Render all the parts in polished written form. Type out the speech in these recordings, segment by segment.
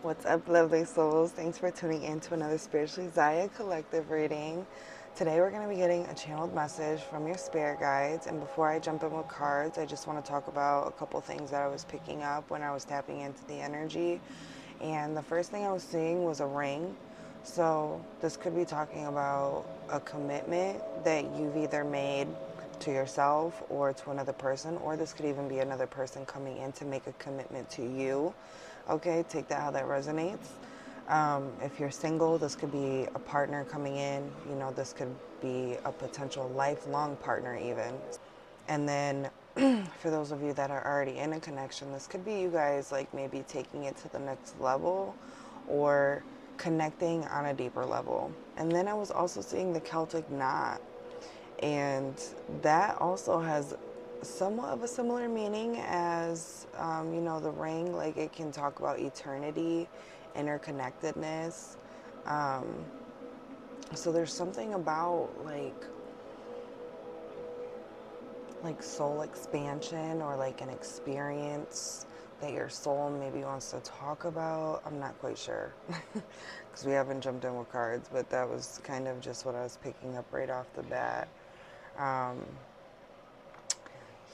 What's up, lovely souls? Thanks for tuning in to another Spiritually.Ziya collective reading. Today we're going to be getting a channeled message from your spirit guides. And before I jump in with cards, I just want to talk about a couple things that I was picking up when I was tapping into the energy. And the first thing I was seeing was a ring. So this could be talking about a commitment that you've either made to yourself or to another person, or this could even be another person coming in to make a commitment to you. Okay, take that how that resonates. If you're single, this could be a partner coming in. You know, this could be a potential lifelong partner even. And then for those of you that are already in a connection, this could be you guys like maybe taking it to the next level or connecting on a deeper level. And then I was also seeing the Celtic knot. And that also has somewhat of a similar meaning as, the ring. Like it can talk about eternity, interconnectedness. So there's something about like soul expansion or like an experience that your soul maybe wants to talk about. I'm not quite sure because we haven't jumped in with cards, but that was kind of just what I was picking up right off the bat.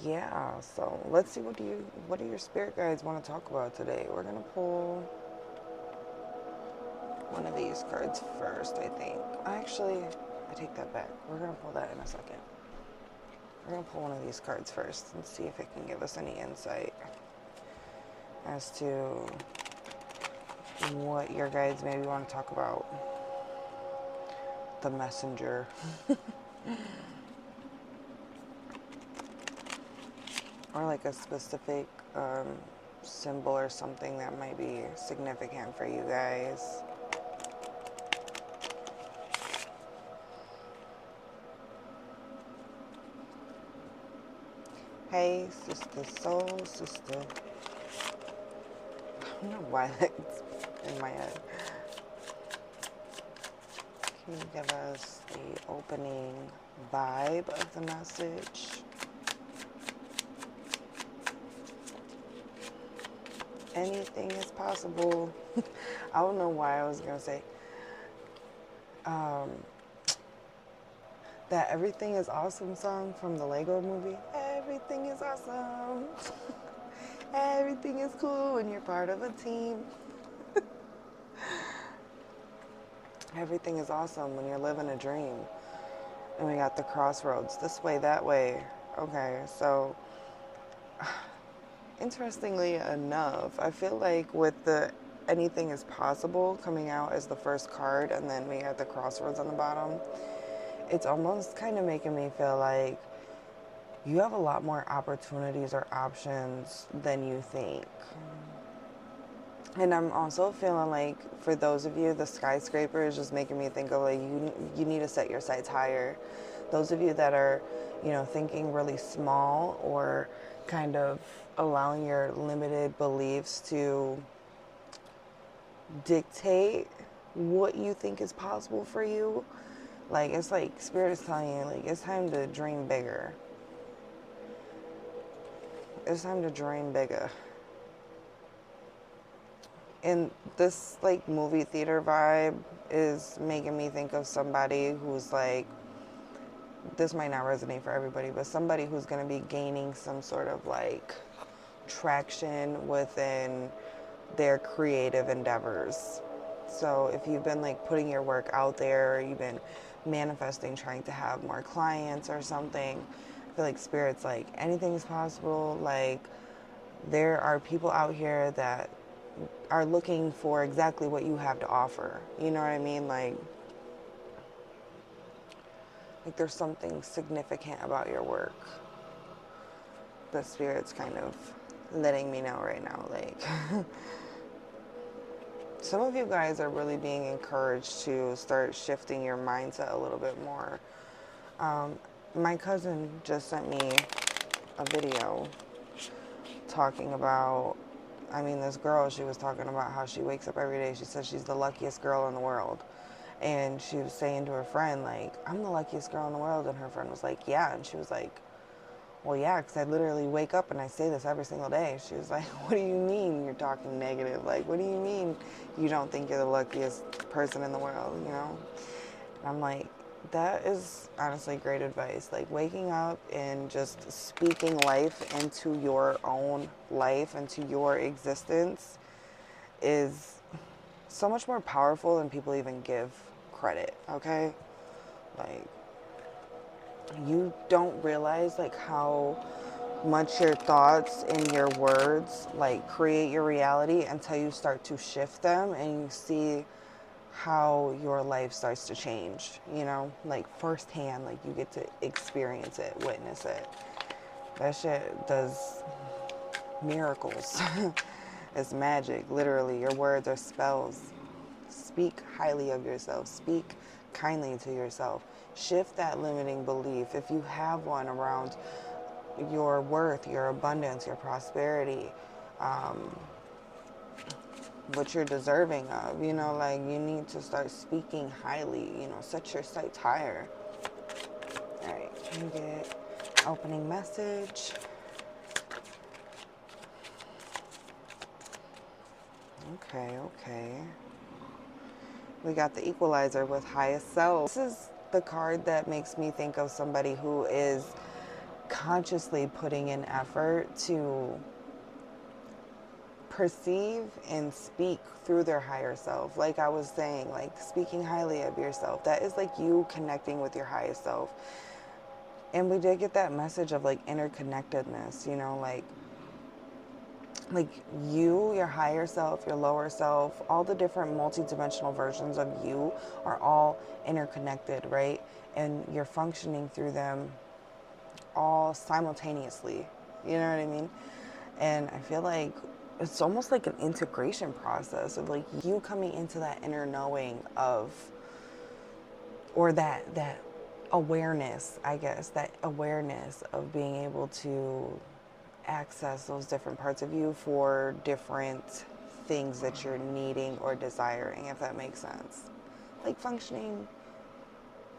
Yeah, so let's see, what do your spirit guides want to talk about today? We're gonna pull one of these cards first, I think. I take that back. We're gonna pull that in a second. We're gonna pull one of these cards first and see if it can give us any insight as to what your guides maybe want to talk about. The messenger. Or like a specific symbol or something that might be significant for you guys. Hey, sister, soul sister. I don't know why that's in my head. Can you give us the opening vibe of the message? Anything is possible. I don't know why I was going to say that Everything is Awesome song from the Lego movie. Everything is awesome. Everything is cool when you're part of a team. Everything is awesome when you're living a dream. And we got the crossroads, this way, that way. Okay, so interestingly enough, I feel like with the Anything is Possible coming out as the first card, and then we got the crossroads on the bottom, it's almost kind of making me feel like you have a lot more opportunities or options than you think. And I'm also feeling like for those of you, the skyscraper is just making me think of like you need to set your sights higher. Those of you that are, thinking really small or kind of allowing your limited beliefs to dictate what you think is possible for you. Like it's like Spirit is telling you like it's time to dream bigger. It's time to dream bigger. And this like movie theater vibe is making me think of somebody who's like, this might not resonate for everybody, but somebody who's going to be gaining some sort of like traction within their creative endeavors. So if you've been like putting your work out there, or you've been manifesting, trying to have more clients or something, I feel like Spirit's like anything's possible. Like there are people out here that are looking for exactly what you have to offer. You know what I mean? Like there's something significant about your work. The Spirit's kind of letting me know right now. Like some of you guys are really being encouraged to start shifting your mindset a little bit more. My cousin just sent me a video talking about, this girl, she was talking about how she wakes up every day. She says she's the luckiest girl in the world. And she was saying to her friend, like, I'm the luckiest girl in the world. And her friend was like, yeah. And she was like, Well, yeah, because I literally wake up and I say this every single day. She was like, what do you mean you're talking negative? Like, what do you mean you don't think you're the luckiest person in the world, you know? And I'm like, that is honestly great advice. Like, waking up and just speaking life into your own life, into your existence, is so much more powerful than people even give credit, okay? Like, you don't realize like how much your thoughts and your words like create your reality until you start to shift them and you see how your life starts to change, you know, like firsthand. Like, you get to experience it, witness it. That shit does miracles. It's magic, literally. Your words are spells. Speak highly of yourself. Speak kindly to yourself. Shift that limiting belief, if you have one, around your worth, your abundance, your prosperity, what you're deserving of. You know, like, you need to start speaking highly, you know, set your sights higher. All right, can you get opening message? Okay. We got the Equalizer with highest self. This is the card that makes me think of somebody who is consciously putting in effort to perceive and speak through their higher self. Like I was saying, like, speaking highly of yourself. That is like you connecting with your highest self. And we did get that message of like interconnectedness, you know, like you, your higher self, your lower self, all the different multidimensional versions of you are all interconnected, right? And you're functioning through them all simultaneously. You know what I mean? And I feel like it's almost like an integration process of like you coming into that inner knowing of, or that awareness, I guess, that awareness of being able to access those different parts of you for different things that you're needing or desiring, if that makes sense. Like functioning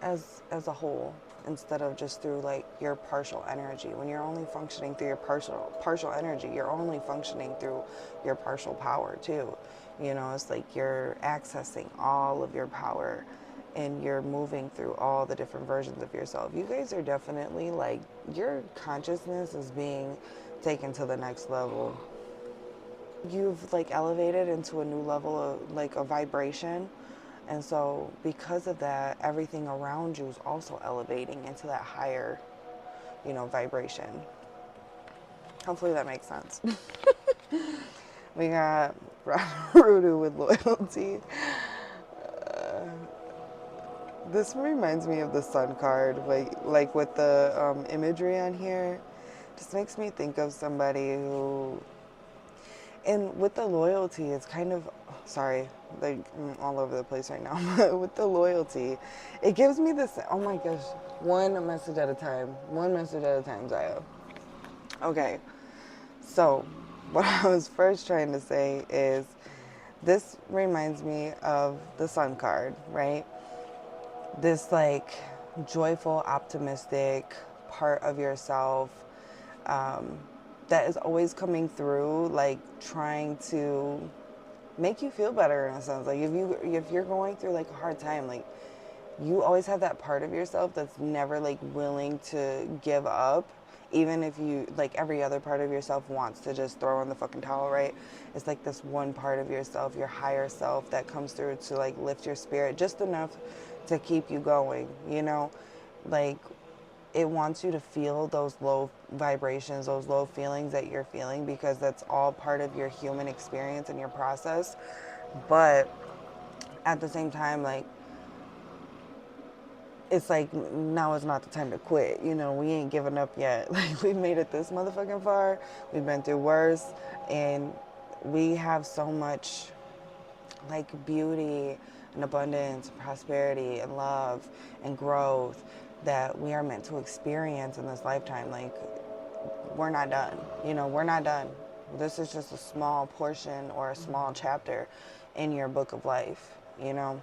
as a whole instead of just through like your partial energy. When you're only functioning through your partial energy, you're only functioning through your partial power too. You know, it's like you're accessing all of your power and you're moving through all the different versions of yourself. You guys are definitely like, your consciousness is being taken to the next level. You've like elevated into a new level of like a vibration. And so because of that, everything around you is also elevating into that higher, you know, vibration. Hopefully that makes sense. We got Rudu with loyalty. This reminds me of the sun card, like with the imagery on here. Just makes me think of somebody who, and with the loyalty, it's kind of, sorry, like I'm all over the place right now, but with the loyalty, it gives me this, oh my gosh, one message at a time, Ziya. Okay, so what I was first trying to say is, this reminds me of the sun card, right? This like joyful, optimistic part of yourself that is always coming through, like trying to make you feel better in a sense. Like if you're going through like a hard time, like you always have that part of yourself that's never like willing to give up, even if you, like, every other part of yourself wants to just throw in the fucking towel, right? It's like this one part of yourself, your higher self, that comes through to like lift your spirit just enough to keep you going, you know? Like, it wants you to feel those low vibrations, those low feelings that you're feeling, because that's all part of your human experience and your process. But at the same time, like, it's like, now is not the time to quit. You know, we ain't giving up yet. Like, we've made it this motherfucking far. We've been through worse. And we have so much, like, beauty and abundance, and prosperity and love and growth that we are meant to experience in this lifetime. Like, we're not done. You know, we're not done. This is just a small portion or a small chapter in your book of life, you know?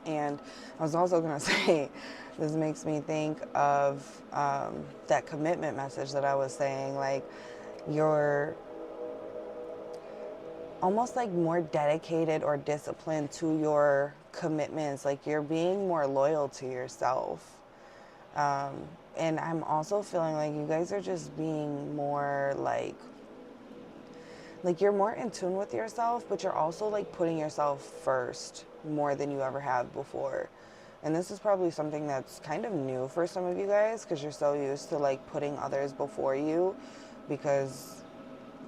And I was also going to say, this makes me think of that commitment message that I was saying. Like, you're almost like more dedicated or disciplined to your commitments. Like, you're being more loyal to yourself. And I'm also feeling like you guys are just being more like you're more in tune with yourself, but you're also like putting yourself first more than you ever have before. And this is probably something that's kind of new for some of you guys because you're so used to like putting others before you, because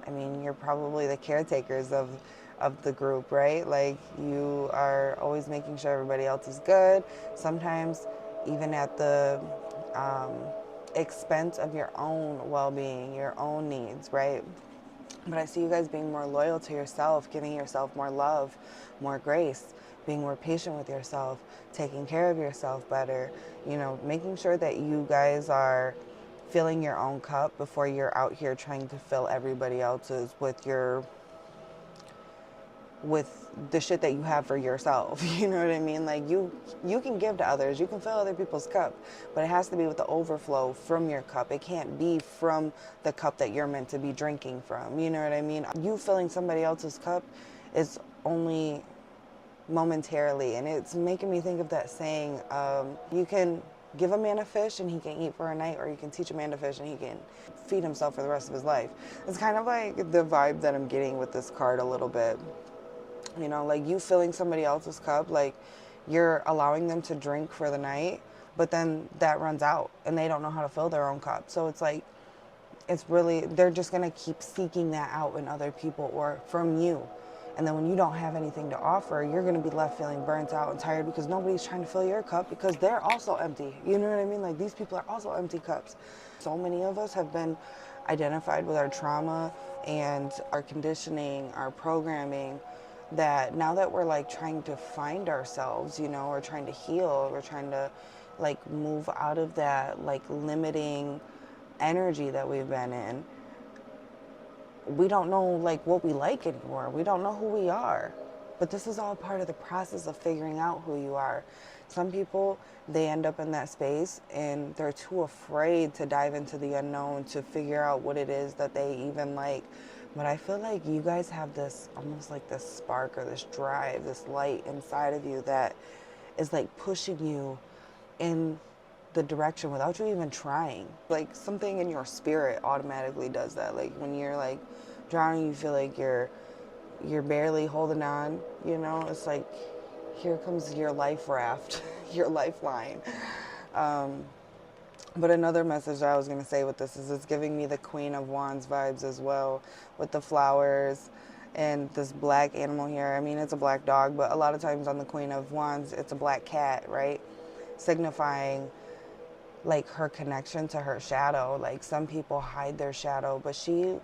I mean, you're probably the caretakers of the group, right? Like, you are always making sure everybody else is good. Sometimes even at the um, expense of your own well-being, your own needs, right? But I see you guys being more loyal to yourself, giving yourself more love, more grace, being more patient with yourself, taking care of yourself better, you know, making sure that you guys are filling your own cup before you're out here trying to fill everybody else's with the shit that you have for yourself. You know what I mean? Like, you can give to others, you can fill other people's cup, but it has to be with the overflow from your cup. It can't be from the cup that you're meant to be drinking from. You know what I mean? You filling somebody else's cup is only momentarily, and it's making me think of that saying, you can give a man a fish and he can eat for a night, or you can teach a man to fish and he can feed himself for the rest of his life. It's kind of like the vibe that I'm getting with this card a little bit. You know, like, you filling somebody else's cup, like, you're allowing them to drink for the night, but then that runs out and they don't know how to fill their own cup. So it's like, it's really, they're just going to keep seeking that out in other people or from you. And then when you don't have anything to offer, you're going to be left feeling burnt out and tired because nobody's trying to fill your cup because they're also empty. You know what I mean? Like, these people are also empty cups. So many of us have been identified with our trauma and our conditioning, our programming, that now that we're like trying to find ourselves, you know, we're trying to heal, we're trying to like move out of that like limiting energy that we've been in. We don't know like what we like anymore. We don't know who we are. But this is all part of the process of figuring out who you are. Some people, they end up in that space and they're too afraid to dive into the unknown to figure out what it is that they even like. But I feel like you guys have this almost like this spark or this drive, this light inside of you that is like pushing you in the direction without you even trying. Like, something in your spirit automatically does that. Like, when you're like drowning, you feel like you're barely holding on, you know? It's like, here comes your life raft, your lifeline. But another message I was going to say with this is it's giving me the Queen of Wands vibes as well, with the flowers and this black animal here. I mean, it's a black dog, but a lot of times on the Queen of Wands, it's a black cat, right? Signifying like her connection to her shadow. Like, some people hide their shadow, but she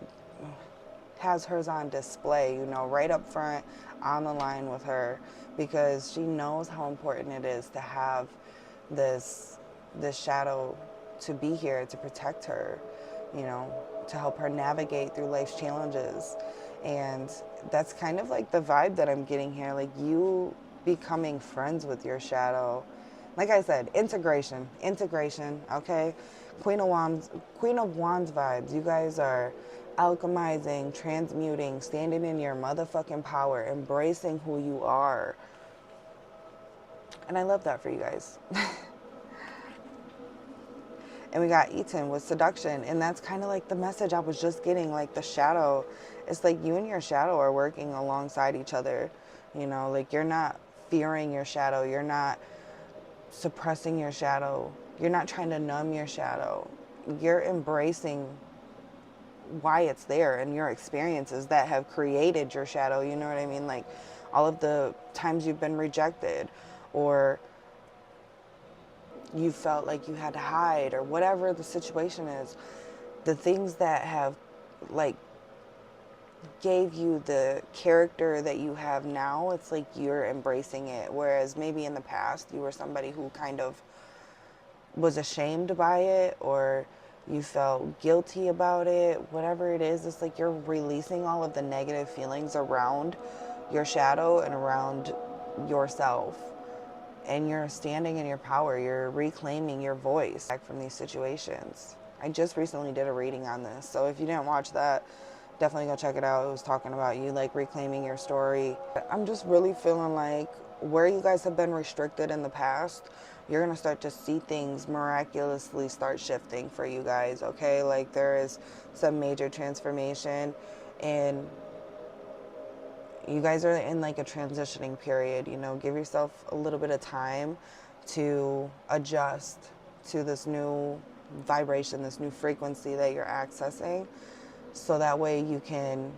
has hers on display, you know, right up front on the line with her, because she knows how important it is to have this shadow to be here to protect her, you know, to help her navigate through life's challenges. And that's kind of like the vibe that I'm getting here, like you becoming friends with your shadow. Like I said, integration, okay? Queen of Wands vibes. You guys are alchemizing, transmuting, standing in your motherfucking power, embracing who you are. And I love that for you guys. And we got Eaton with seduction. And that's kind of like the message I was just getting, like the shadow. It's like you and your shadow are working alongside each other. You know, like, you're not fearing your shadow. You're not suppressing your shadow. You're not trying to numb your shadow. You're embracing why it's there and your experiences that have created your shadow. You know what I mean? Like, all of the times you've been rejected, or you felt like you had to hide, or whatever the situation is, the things that have like gave you the character that you have now, it's like you're embracing it. Whereas maybe in the past you were somebody who kind of was ashamed by it, or you felt guilty about it, whatever it is, it's like you're releasing all of the negative feelings around your shadow and around yourself. and you're standing in your power. You're reclaiming your voice back from these situations. I just recently did a reading on this, so if you didn't watch that, definitely go check it out. It was talking about you like reclaiming your story. I'm just really feeling like where you guys have been restricted in the past, you're going to start to see things miraculously start shifting for you guys, okay? Like there is some major transformation, and you guys are in like a transitioning period. You know, give yourself a little bit of time to adjust to this new vibration, this new frequency that you're accessing, so that way you can,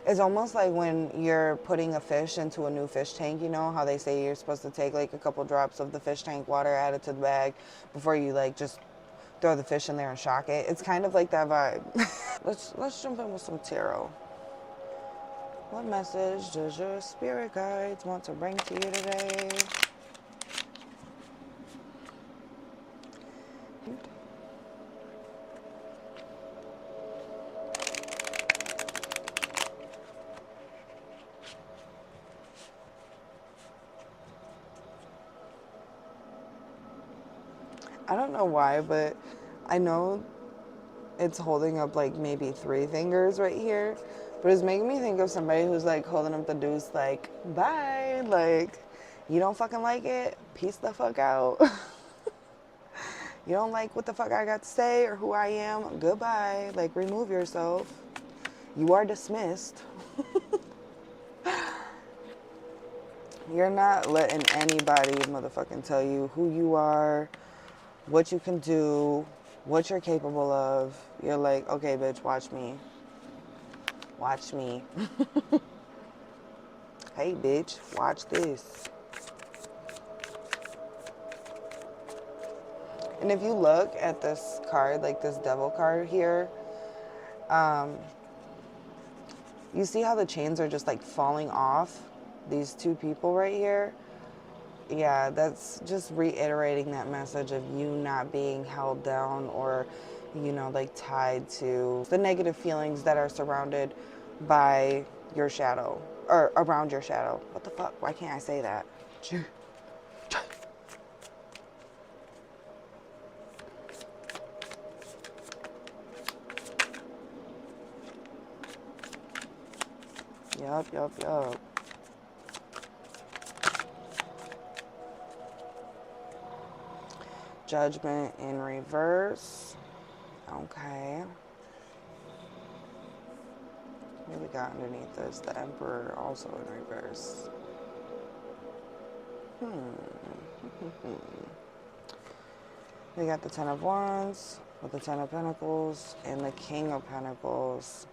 it's almost like when you're putting a fish into a new fish tank, you know how they say you're supposed to take like a couple drops of the fish tank water, add it to the bag before you like just throw the fish in there and shock it. It's kind of like that vibe. Let's jump in with some tarot. What message does your spirit guides want to bring to you today? I don't know why, but I know it's holding up like maybe 3 fingers right here, but it's making me think of somebody who's like holding up the deuce like, bye, like, you don't fucking like it, peace the fuck out. You don't like what the fuck I got to say or who I am, goodbye, like remove yourself. You are dismissed. You're not letting anybody motherfucking tell you who you are, what you can do, what you're capable of. You're like, okay, bitch, watch me. Watch me. Hey, bitch, watch this. And if you look at this card, like this devil card here, you see how the chains are just like falling off these 2 people right here? Yeah, that's just reiterating that message of you not being held down or, you know, like tied to the negative feelings that are surrounded by your shadow or around your shadow. What the fuck? Why can't I say that? Yup. Judgment in reverse. Okay. What we got underneath this? The Emperor also in reverse. We got the Ten of Wands with the Ten of Pentacles and the King of Pentacles.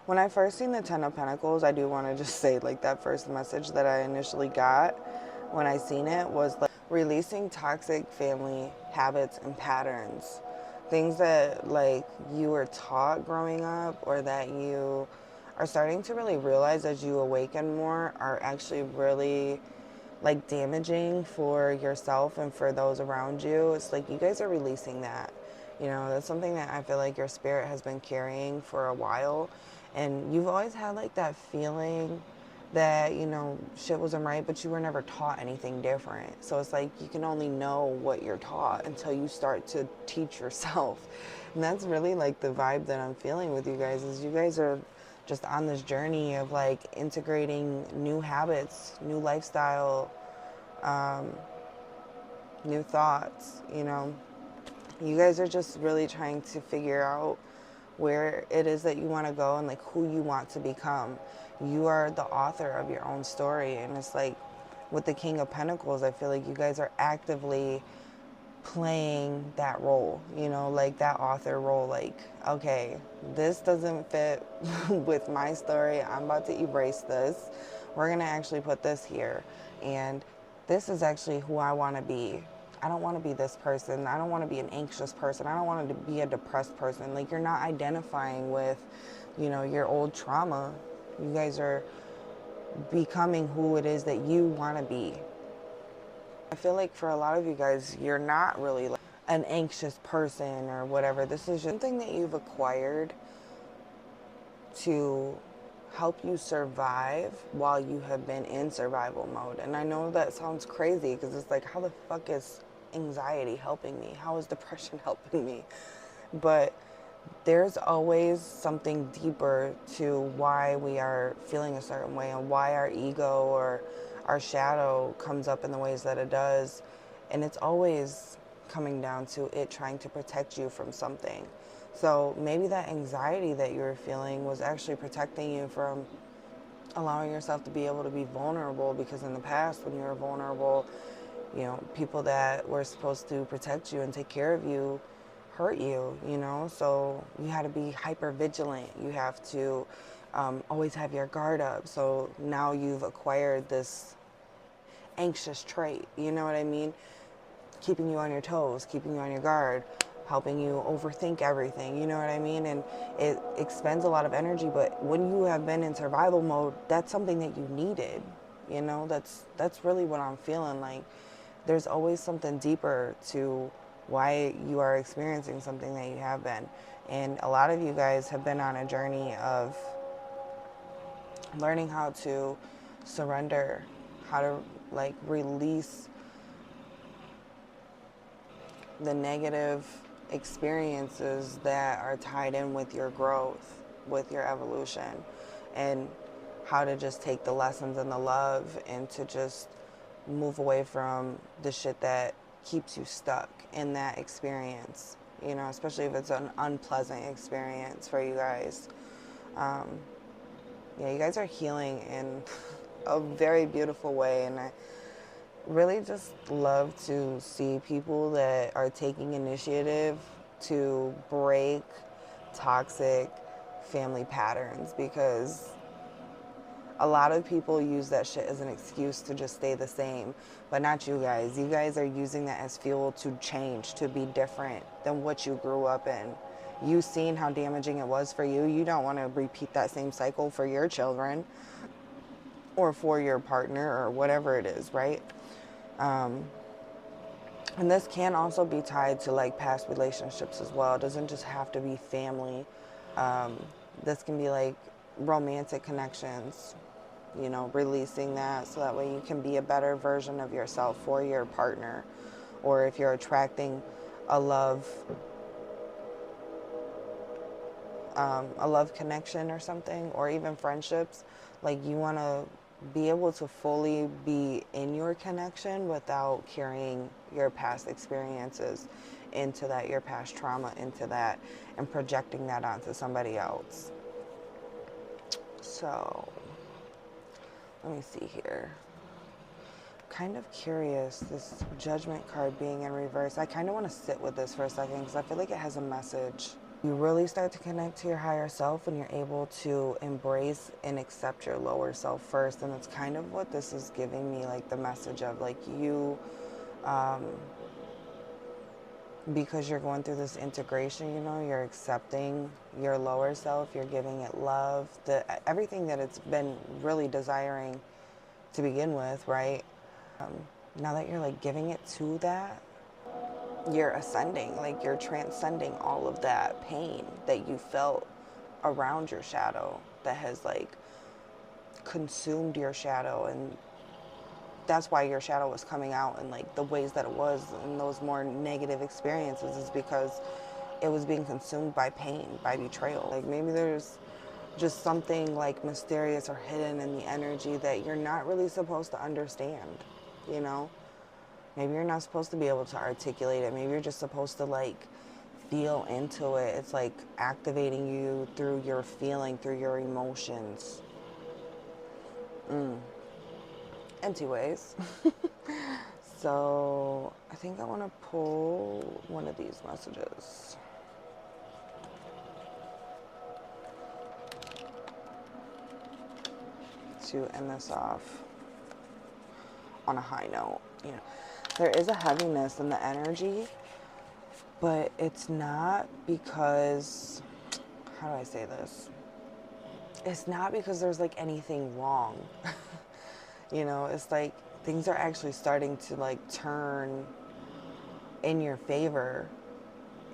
When I first seen the Ten of Pentacles, I do want to just say like that first message that I initially got when I seen it was like releasing toxic family habits and patterns. Things that like you were taught growing up or that you are starting to really realize as you awaken more are actually really like damaging for yourself and for those around you. It's like you guys are releasing that. You know, that's something that I feel like your spirit has been carrying for a while. And you've always had like that feeling that, you know, shit wasn't right, but you were never taught anything different. So it's like you can only know what you're taught until you start to teach yourself. And that's really like the vibe that I'm feeling with you guys is you guys are just on this journey of like integrating new habits, new lifestyle, new thoughts, you know. You guys are just really trying to figure out where it is that you want to go and like who you want to become. You are the author of your own story, and it's like with the King of Pentacles, I feel like you guys are actively playing that role, you know, like that author role, like, okay, this doesn't fit with my story. I'm about to erase this. We're going to actually put this here. And this is actually who I want to be. I don't want to be this person. I don't want to be an anxious person. I don't want to be a depressed person. Like, you're not identifying with, you know, your old trauma. You guys are becoming who it is that you want to be. I feel like for a lot of you guys, you're not really like an anxious person or whatever. This is just something that you've acquired to help you survive while you have been in survival mode. And I know that sounds crazy because it's like, how the fuck is anxiety helping me? How is depression helping me? But there's always something deeper to why we are feeling a certain way and why our ego or our shadow comes up in the ways that it does. And it's always coming down to it trying to protect you from something. So maybe that anxiety that you were feeling was actually protecting you from allowing yourself to be able to be vulnerable, because in the past when you were vulnerable, you know, people that were supposed to protect you and take care of you hurt you, you know, so you had to be hyper vigilant. You have to always have your guard up. So now you've acquired this anxious trait, you know what I mean? Keeping you on your toes, keeping you on your guard, helping you overthink everything, you know what I mean? And it expends a lot of energy, but when you have been in survival mode, that's something that you needed, you know? That's really what I'm feeling like. There's always something deeper to why you are experiencing something that you have been. And a lot of you guys have been on a journey of learning how to surrender, how to like release the negative experiences that are tied in with your growth, with your evolution, and how to just take the lessons and the love and to just move away from the shit that keeps you stuck in that experience, you know, especially if it's an unpleasant experience for you guys. Um, yeah, you guys are healing in a very beautiful way, and I really just love to see people that are taking initiative to break toxic family patterns, because a lot of people use that shit as an excuse to just stay the same, but not you guys. You guys are using that as fuel to change, to be different than what you grew up in. You seen how damaging it was for you. You don't want to repeat that same cycle for your children or for your partner or whatever it is, right? And this can also be tied to like past relationships as well. It doesn't just have to be family. This can be like romantic connections, you know, releasing that so that way you can be a better version of yourself for your partner. Or if you're attracting a love, a love connection or something, or even friendships, like you want to be able to fully be in your connection without carrying your past experiences into that, your past trauma into that, and projecting that onto somebody else. So let me see here. Kind of curious, this Judgment card being in reverse. I kind of want to sit with this for a second because I feel like it has a message. You really start to connect to your higher self when you're able to embrace and accept your lower self first. And it's kind of what this is giving me, like the message of like you, because you're going through this integration, you know, you're accepting your lower self, you're giving it love, everything that it's been really desiring to begin with, right? Now that you're like giving it to that, you're ascending, like you're transcending all of that pain that you felt around your shadow that has like consumed your shadow. And that's why your shadow was coming out in like the ways that it was in those more negative experiences, is because it was being consumed by pain, by betrayal. Like maybe there's just something like mysterious or hidden in the energy that you're not really supposed to understand, you know? Maybe you're not supposed to be able to articulate it. Maybe you're just supposed to like feel into it. It's like activating you through your feeling, through your emotions. Empty ways. So I think I want to pull one of these messages. To end this off on a high note. You know, there is a heaviness in the energy, but it's not because, how do I say this? It's not because there's like anything wrong. You know, it's like things are actually starting to like turn in your favor.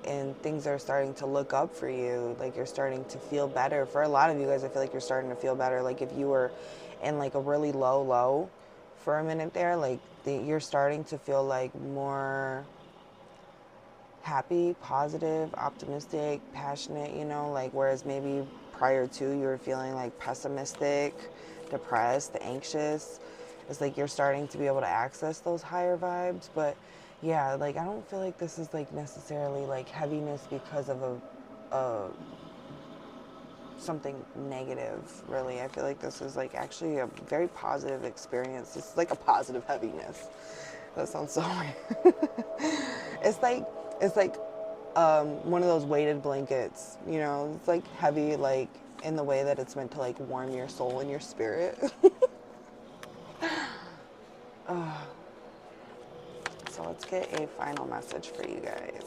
and things are starting to look up for you. Like you're starting to feel better. For a lot of you guys, I feel like you're starting to feel better. Like if you were in like a really low for a minute there, like you're starting to feel like more happy, positive, optimistic, passionate, you know, like whereas maybe prior to you were feeling like pessimistic, depressed, anxious. It's like you're starting to be able to access those higher vibes. But yeah, like I don't feel like this is like necessarily like heaviness because of a something negative, really. I feel like this is like actually a very positive experience. This is like a positive heaviness. That sounds so weird. it's like it's like one of those weighted blankets, you know. It's like heavy, like in the way that it's meant to like warm your soul and your spirit. So let's get a final message for you guys.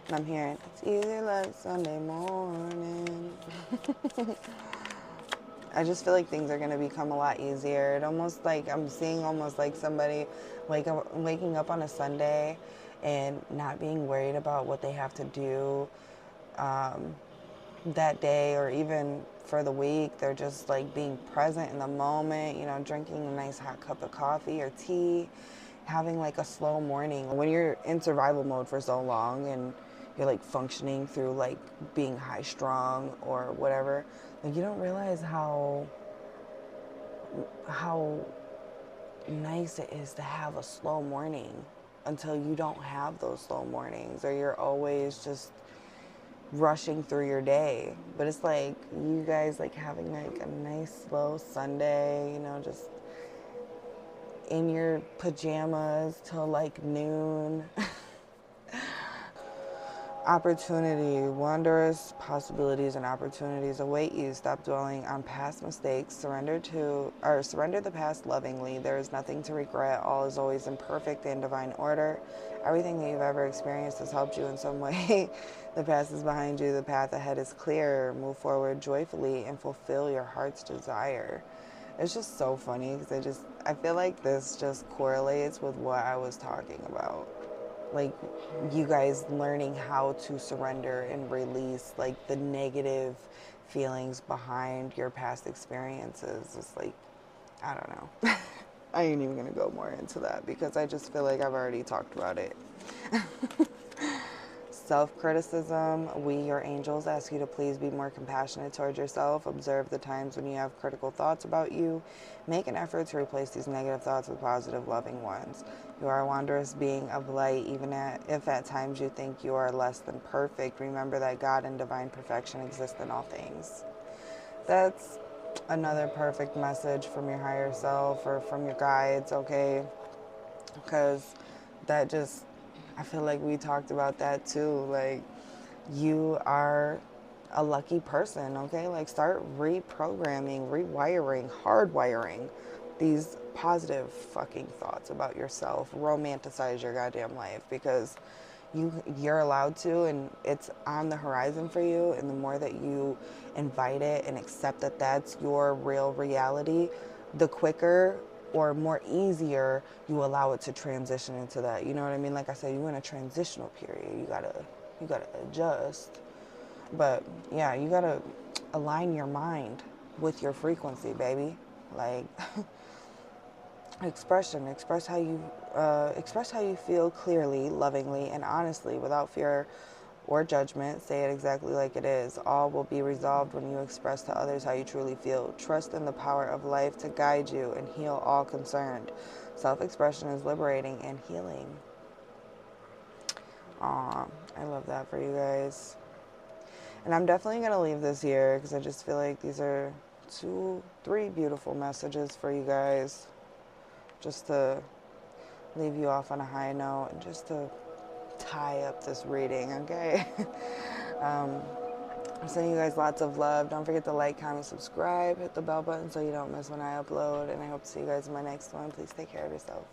And I'm hearing, it's easy like Sunday morning. I just feel like things are going to become a lot easier. It almost like, I'm seeing almost like somebody waking up on a Sunday and not being worried about what they have to do that day or even for the week. They're just like being present in the moment, you know, drinking a nice hot cup of coffee or tea, having like a slow morning. When you're in survival mode for so long and you're like functioning through like being high strung or whatever, like you don't realize how nice it is to have a slow morning until you don't have those slow mornings, or you're always just rushing through your day. But it's like you guys like having like a nice slow Sunday, you know, just in your pajamas till like noon. Opportunity, wondrous possibilities and opportunities await you. Stop dwelling on past mistakes. Surrender the past lovingly. There is nothing to regret. All is always in perfect and divine order. Everything that you've ever experienced has helped you in some way. The past is behind you. The path ahead is clear. Move forward joyfully and fulfill your heart's desire. It's just so funny because I feel like this just correlates with what I was talking about. Like you guys learning how to surrender and release like the negative feelings behind your past experiences. It's like, I don't know. I ain't even gonna go more into that because I just feel like I've already talked about it. Self-criticism. We, your angels, ask you to please be more compassionate towards yourself. Observe the times when you have critical thoughts about you. Make an effort to replace these negative thoughts with positive, loving ones. You are a wondrous being of light, even if at times you think you are less than perfect. Remember that God and divine perfection exist in all things. That's another perfect message from your higher self or from your guides, okay? Because that just, I feel like we talked about that too. Like, you are a lucky person, okay? Like, start reprogramming, rewiring, hardwiring these positive fucking thoughts about yourself. Romanticize your goddamn life because you're allowed to, and it's on the horizon for you. And the more that you invite it and accept that that's your real reality, the quicker or more easier you allow it to transition into that. You know what I mean? Like I said, you're in a transitional period. You gotta adjust. But yeah, you gotta align your mind with your frequency, baby. Like express how you feel clearly, lovingly, and honestly, without fear or judgment. Say it exactly like it is. All will be resolved when you express to others how you truly feel. Trust in the power of life to guide you and heal all concerned. Self-expression is liberating and healing. Aw, I love that for you guys. And I'm definitely going to leave this here because I just feel like these are 3 beautiful messages for you guys. Just to leave you off on a high note and just to tie up this reading, okay? I'm sending you guys lots of love. Don't forget to like, comment, subscribe, hit the bell button so you don't miss when I upload. And I hope to see you guys in my next one. Please take care of yourself.